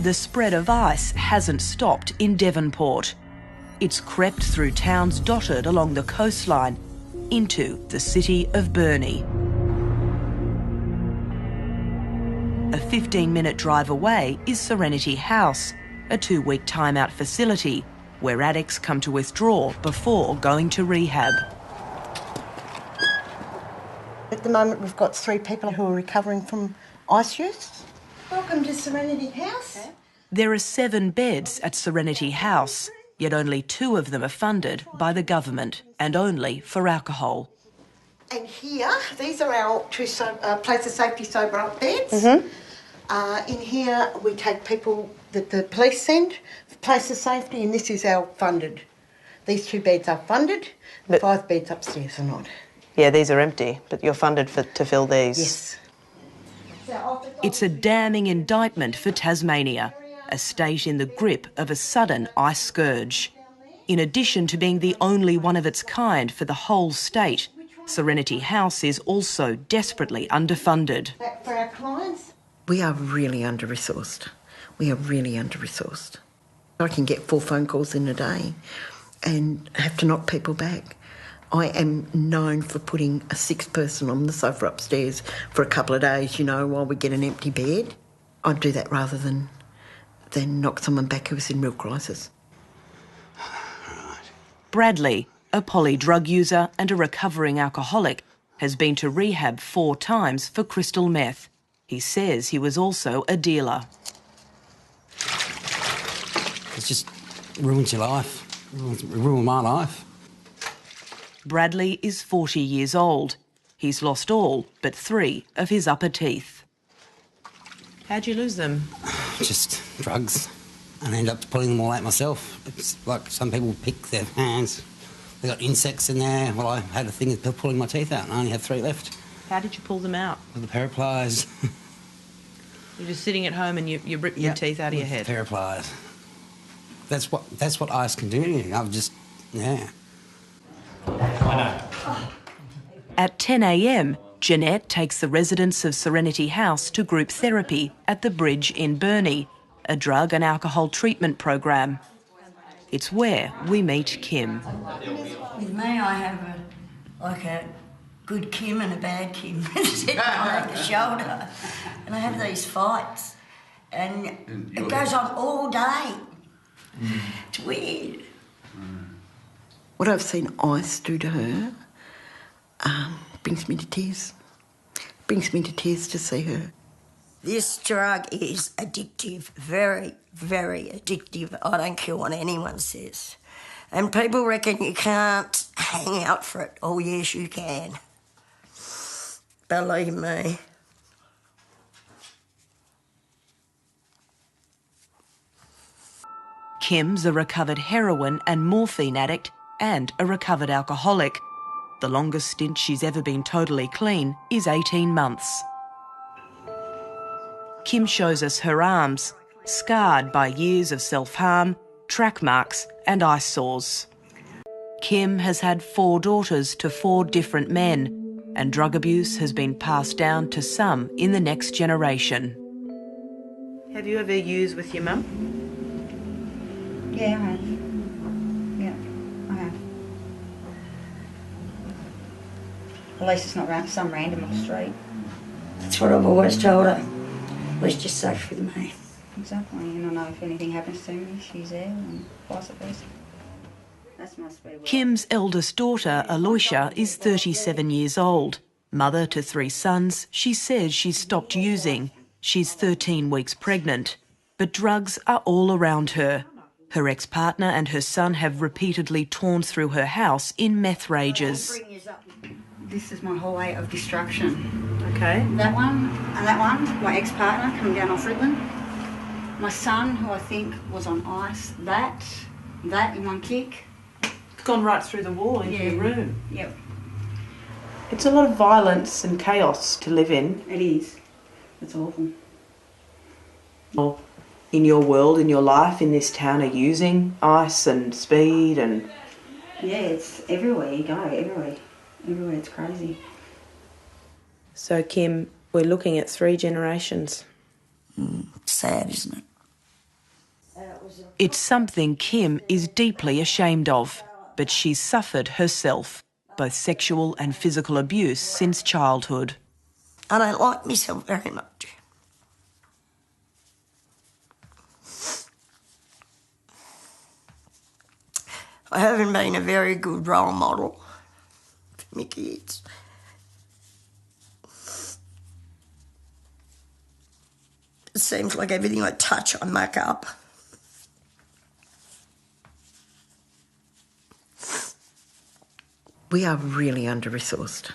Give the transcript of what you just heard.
the spread of ice hasn't stopped in Devonport. It's crept through towns dotted along the coastline into the city of Burnie. A 15-minute drive away is Serenity House, a 2-week time-out facility where addicts come to withdraw before going to rehab. At the moment we've got 3 people who are recovering from ice use. Welcome to Serenity House. There are 7 beds at Serenity House, yet only 2 of them are funded by the government and only for alcohol. And here, these are our 2 place of safety sober up beds. In here we take people that the police send for place of safety, and this is our funded. These 2 beds are funded, the 5 beds upstairs are not. Yeah, these are empty, but you're funded to fill these. Yes. It's a damning indictment for Tasmania, a state in the grip of a sudden ice scourge. In addition to being the only one of its kind for the whole state, Serenity House is also desperately underfunded. For our clients, we are really under-resourced. We are really under-resourced. I can get 4 phone calls in a day and have to knock people back. I am known for putting a 6th person on the sofa upstairs for a couple of days, you know, while we get an empty bed. I'd do that rather than knock someone back who was in real crisis. Bradley, a poly-drug user and a recovering alcoholic, has been to rehab 4 times for crystal meth. He says he was also a dealer. It just ruins your life. It ruined my life. Bradley is 40 years old. He's lost all but 3 of his upper teeth. How'd you lose them? Just drugs. And I end up pulling them all out myself. It's like some people pick their hands. They got insects in there. Well, I had a thing of pulling my teeth out and I only had 3 left. How did you pull them out? With a pair of pliers. You're just sitting at home and you rip your teeth out of your head? A pair of pliers. That's what ice can do to you. I've just, yeah. At 10 a.m, Jeanette takes the residents of Serenity House to group therapy at the Bridge in Burnie, a drug and alcohol treatment program. It's where we meet Kim. With me, I have a good Kim and a bad Kim sitting on the shoulder, and I have these fights, and it goes on all day. It's weird. What I've seen ice do to her brings me to tears. Brings me to tears to see her. This drug is addictive, very, very addictive. I don't care what anyone says. And people reckon you can't hang out for it. Oh, yes, you can. Believe me. Kim's a recovered heroin and morphine addict and a recovered alcoholic. The longest stint she's ever been totally clean is 18 months. Kim shows us her arms, scarred by years of self-harm, track marks and ice sores. Kim has had 4 daughters to 4 different men, and drug abuse has been passed down to some in the next generation. Have you ever used with your mum? Yeah, I have. Yeah, I have. At least it's not some random on the street. That's what I've always told her. At least you're safe with me. Exactly, and I know if anything happens to me, she's there, and vice versa. That must be Kim's eldest daughter, Aloysia, is 37 years old. Mother to 3 sons, she says she's stopped using. She's 13 weeks pregnant. But drugs are all around her. Her ex-partner and her son have repeatedly torn through her house in meth rages. This is my hallway of destruction. Okay. That one and that one, my ex-partner coming down off Riblin. My son, who I think was on ice, that in one kick. It's gone right through the wall into your room. Yep. It's a lot of violence and chaos to live in. It is. It's awful. Well, in your world, in your life, in this town, are using ice and speed and... Yeah, it's everywhere you go, everywhere. Everywhere, it's crazy. So, Kim, we're looking at 3 generations. Sad, isn't it? It's something Kim is deeply ashamed of, but she's suffered herself, both sexual and physical abuse since childhood. I don't like myself very much. I haven't been a very good role model for my kids. It seems like everything I touch, I muck up. We are really under-resourced.